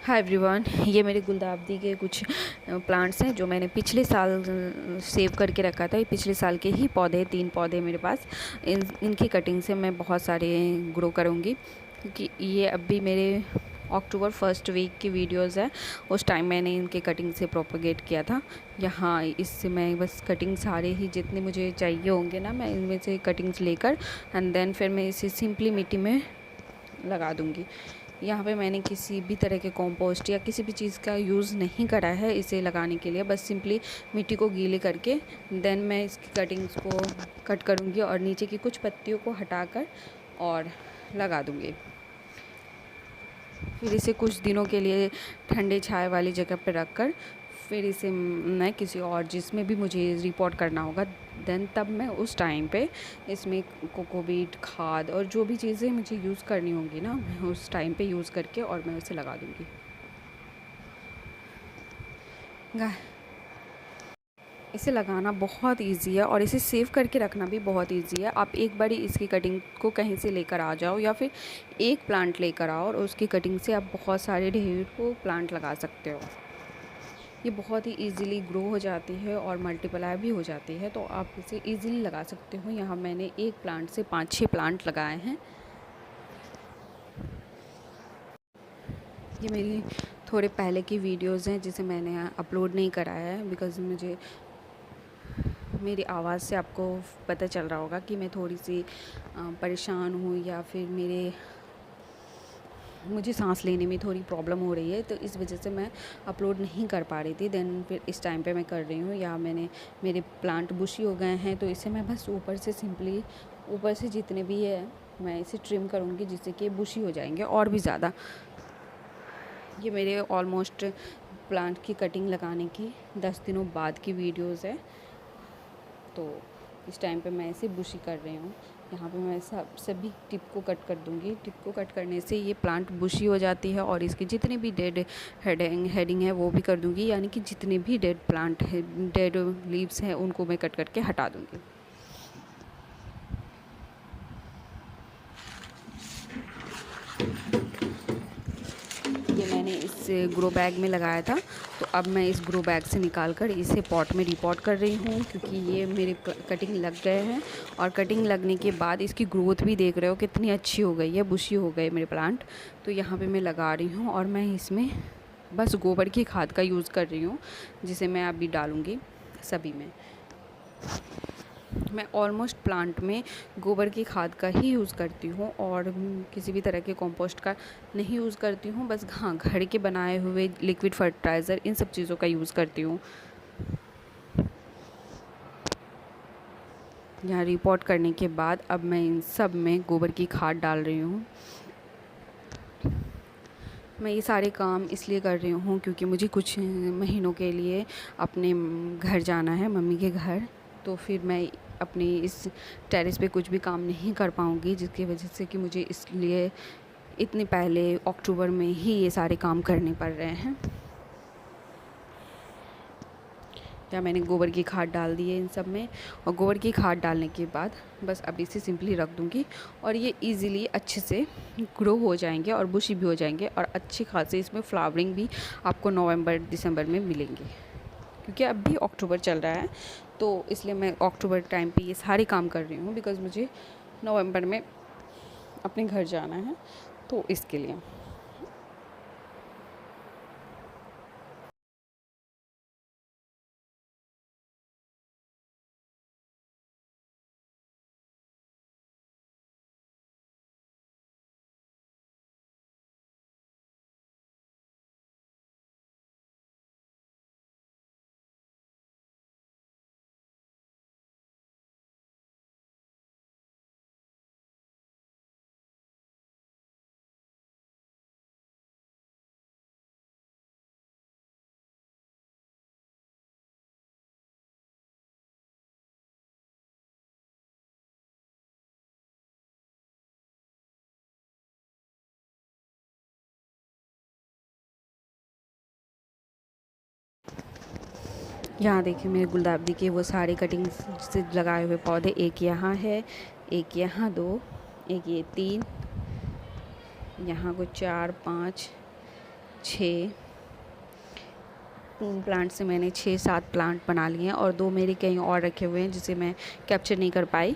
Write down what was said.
Hi everyone, ये मेरे गुलदाउदी के कुछ प्लांट्स हैं जो मैंने पिछले साल सेव करके रखा था। ये पिछले साल के ही पौधे, 3 पौधे मेरे पास। इनकी कटिंग से मैं बहुत सारे ग्रो करूँगी, क्योंकि ये अभी मेरे अक्टूबर फर्स्ट वीक की वीडियोस है। उस टाइम मैंने इनके कटिंग से प्रोपोगेट किया था। यहाँ इससे मैं बस कटिंग सारे ही जितने मुझे चाहिए होंगे ना, मैं इनमें से कटिंग्स लेकर एंड देन फिर मैं इसे सिंपली मिट्टी में लगा दूँगी। यहाँ पे मैंने किसी भी तरह के कंपोस्ट या किसी भी चीज़ का यूज़ नहीं करा है इसे लगाने के लिए। बस सिंपली मिट्टी को गीले करके देन मैं इसकी कटिंग्स को कट करूँगी और नीचे की कुछ पत्तियों को हटाकर और लगा दूँगी। फिर इसे कुछ दिनों के लिए ठंडे छाए वाली जगह पर रख कर फिर इसे मैं किसी और जिसमें भी मुझे रिपोर्ट करना होगा देन तब मैं उस टाइम पे इसमें कोकोपीट खाद और जो भी चीज़ें मुझे यूज़ करनी होंगी ना, मैं उस टाइम पे यूज़ करके और मैं उसे लगा दूँगी। इसे लगाना बहुत इजी है और इसे सेव करके रखना भी बहुत इजी है। आप एक बारी इसकी कटिंग को कहीं से लेकर आ जाओ या फिर एक प्लांट लेकर आओ और उसकी कटिंग से आप बहुत सारे ढेर को प्लांट लगा सकते हो। ये बहुत ही इजीली ग्रो हो जाती है और मल्टीप्लाई भी हो जाती है, तो आप इसे इजीली लगा सकते हो। यहाँ मैंने एक प्लांट से 5-6 प्लांट लगाए हैं। ये मेरी थोड़े पहले की वीडियोस हैं जिसे मैंने अपलोड नहीं कराया है, बिकॉज़ मेरी आवाज़ से आपको पता चल रहा होगा कि मैं थोड़ी सी परेशान हूँ या फिर मुझे सांस लेने में थोड़ी प्रॉब्लम हो रही है, तो इस वजह से मैं अपलोड नहीं कर पा रही थी। देन फिर इस टाइम पे मैं कर रही हूँ। या मेरे प्लांट बुशी हो गए हैं, तो इसे मैं बस ऊपर से सिंपली ऊपर से जितने भी है मैं इसे ट्रिम करूँगी, जिससे कि बुशी हो जाएंगे और भी ज़्यादा। ये मेरे ऑलमोस्ट प्लांट की कटिंग लगाने की 10 दिनों बाद की वीडियोज़ है। तो इस टाइम पे मैं इसे बुशी कर रही हूँ। यहाँ पे मैं सभी टिप को कट कर दूँगी। टिप को कट करने से ये प्लांट बुशी हो जाती है और इसकी जितनी भी डेड हेडिंग है वो भी कर दूँगी, यानी कि जितने भी डेड प्लांट है, डेड लीव्स हैं, उनको मैं कट करके हटा दूँगी। ये मैंने इस ग्रो बैग में लगाया था, तो अब मैं इस ग्रो बैग से निकाल कर इसे पॉट में रिपोर्ट कर रही हूँ, क्योंकि ये मेरे कटिंग लग गए हैं। और कटिंग लगने के बाद इसकी ग्रोथ भी देख रहे हो कितनी अच्छी हो गई है, बुशी हो गए मेरे प्लांट। तो यहाँ पे मैं लगा रही हूँ और मैं इसमें बस गोबर की खाद का यूज़ कर रही हूँ, जिसे मैं अभी डालूँगी सभी में। मैं ऑलमोस्ट प्लांट में गोबर की खाद का ही यूज़ करती हूँ और किसी भी तरह के कंपोस्ट का नहीं यूज़ करती हूँ। बस हाँ, घर के बनाए हुए लिक्विड फर्टिलाइज़र, इन सब चीज़ों का यूज़ करती हूँ। यहाँ रिपोर्ट करने के बाद अब मैं इन सब में गोबर की खाद डाल रही हूँ। मैं ये सारे काम इसलिए कर रही हूँ क्योंकि मुझे कुछ महीनों के लिए अपने घर जाना है, मम्मी के घर। तो फिर मैं अपने इस टेरेस पे कुछ भी काम नहीं कर पाऊँगी, जिसकी वजह से कि मुझे इसलिए इतने पहले अक्टूबर में ही ये सारे काम करने पड़ रहे हैं। या मैंने गोबर की खाद डाल दी है इन सब में, और गोबर की खाद डालने के बाद बस अब इसे सिंपली रख दूँगी और ये इजीली अच्छे से ग्रो हो जाएंगे और बुशी भी हो जाएंगे और अच्छी खासी इसमें फ्लावरिंग भी आपको नवंबर दिसंबर में मिलेंगे। क्योंकि अब भी अक्टूबर चल रहा है, तो इसलिए मैं अक्टूबर टाइम पे ये सारे काम कर रही हूँ, बिकॉज़ मुझे नवंबर में अपने घर जाना है, तो इसके लिए। यहाँ देखिए मेरे गुलदाउदी के वो सारे कटिंग से लगाए हुए पौधे, एक यहाँ है, एक यहाँ 2, एक ये 3, यहाँ को 4, 5, 6 प्लांट से मैंने 6-7 प्लांट बना लिए हैं और 2 मेरे कहीं और रखे हुए हैं जिसे मैं कैप्चर नहीं कर पाई।